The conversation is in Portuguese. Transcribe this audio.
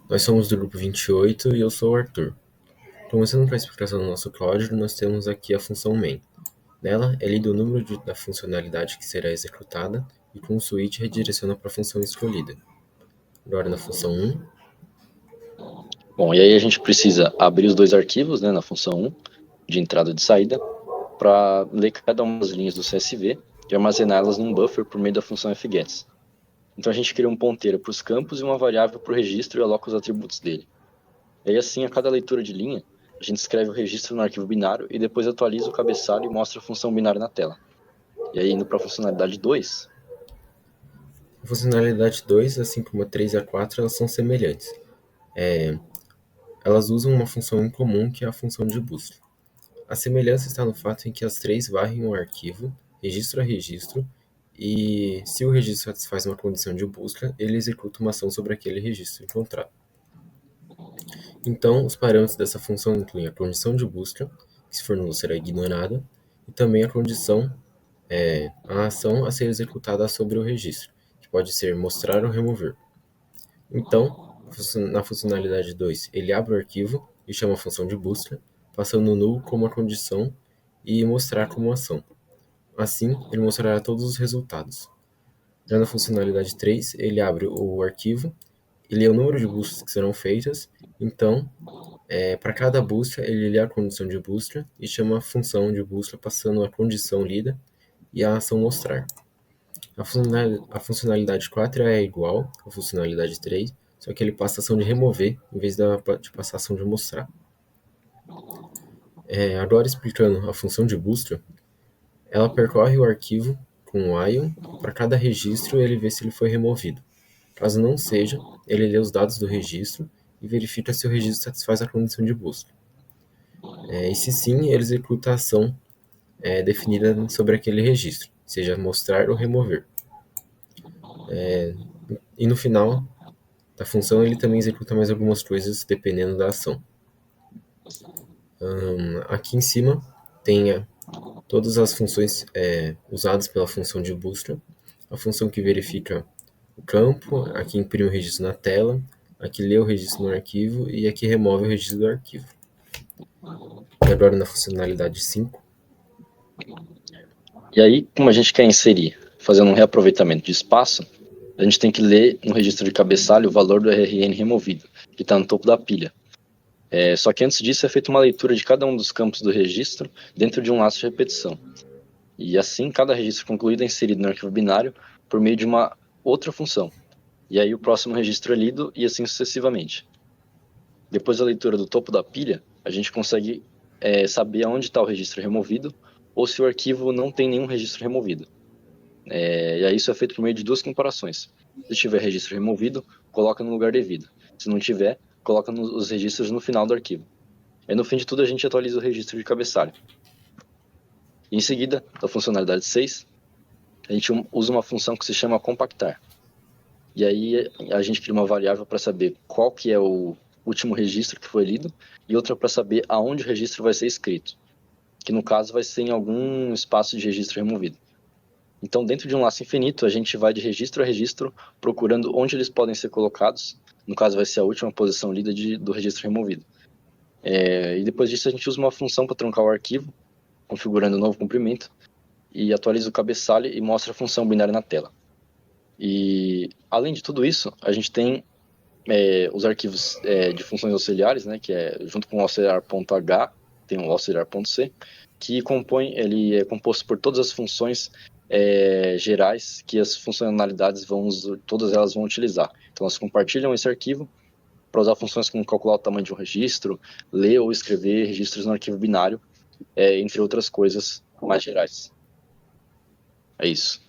Nós somos do grupo 28 e eu sou o Arthur. Começando com a explicação do nosso código, nós temos aqui a função main. Nela, é lido o número da funcionalidade que será executada e com o switch redireciona para a função escolhida. Agora na função 1, Bom, e aí a gente precisa abrir os dois arquivos, né, na função 1, de entrada e de saída, para ler cada uma das linhas do CSV e armazená-las num buffer por meio da função fgets. Então a gente cria um ponteiro para os campos e uma variável para o registro e aloca os atributos dele. E aí assim, a cada leitura de linha, a gente escreve o registro no arquivo binário e depois atualiza o cabeçalho e mostra a função binária na tela. E aí indo para a funcionalidade 2, a funcionalidade 2, assim como a 3 e a 4, elas são semelhantes. Elas usam uma função em comum que é a função de busca. A semelhança está no fato em que as três varrem o arquivo, registro a registro, e se o registro satisfaz uma condição de busca, ele executa uma ação sobre aquele registro encontrado. Então, os parâmetros dessa função incluem a condição de busca, que se for nulo será ignorada, e também a condição, a ação a ser executada sobre o registro, que pode ser mostrar ou remover. Então, na funcionalidade 2, ele abre o arquivo e chama a função de busca, passando o null como a condição e mostrar como ação. Assim, ele mostrará todos os resultados. Já na funcionalidade 3, ele abre o arquivo e lê o número de buscas que serão feitas. Então, para cada busca, ele lê a condição de busca e chama a função de busca passando a condição lida e a ação mostrar. A funcionalidade 4 é igual à funcionalidade 3, só que ele passa a ação de remover em vez de passar a ação de mostrar. Agora explicando a função de busca, ela percorre o arquivo com o ion, para cada registro ele vê se ele foi removido. Caso não seja, ele lê os dados do registro e verifica se o registro satisfaz a condição de busca. E se sim, ele executa a ação definida sobre aquele registro, seja mostrar ou remover. E no final da função ele também executa mais algumas coisas dependendo da ação. Aqui em cima tem todas as funções usadas pela função de busca, a função que verifica o campo, a que imprime o registro na tela, a que lê o registro no arquivo e a que remove o registro do arquivo. E agora na funcionalidade 5, e aí como a gente quer inserir, fazendo um reaproveitamento de espaço, a gente tem que ler no registro de cabeçalho o valor do RN removido, que está no topo da pilha. Só que antes disso é feita uma leitura de cada um dos campos do registro dentro de um laço de repetição. E assim, cada registro concluído é inserido no arquivo binário por meio de uma outra função. E aí o próximo registro é lido e assim sucessivamente. Depois da leitura do topo da pilha, a gente consegue saber aonde está o registro removido ou se o arquivo não tem nenhum registro removido. E aí isso é feito por meio de duas comparações. Se tiver registro removido, coloca no lugar devido. Se não tiver, coloca os registros no final do arquivo. E no fim de tudo a gente atualiza o registro de cabeçalho. Em seguida, da funcionalidade 6, a gente usa uma função que se chama compactar. E aí a gente cria uma variável para saber qual que é o último registro que foi lido e outra para saber aonde o registro vai ser escrito, que no caso vai ser em algum espaço de registro removido. Então, dentro de um laço infinito, a gente vai de registro a registro procurando onde eles podem ser colocados. No caso, vai ser a última posição lida do registro removido. E depois disso, a gente usa uma função para truncar o arquivo, configurando um novo comprimento, e atualiza o cabeçalho e mostra a função binária na tela. E, além de tudo isso, a gente tem os arquivos de funções auxiliares, né, que é junto com o auxiliar.h, tem o auxiliar.c, que ele é composto por todas as funções gerais que as funcionalidades todas elas vão utilizar. Então, elas compartilham esse arquivo para usar funções como calcular o tamanho de um registro, ler ou escrever registros no arquivo binário, entre outras coisas mais gerais. É isso.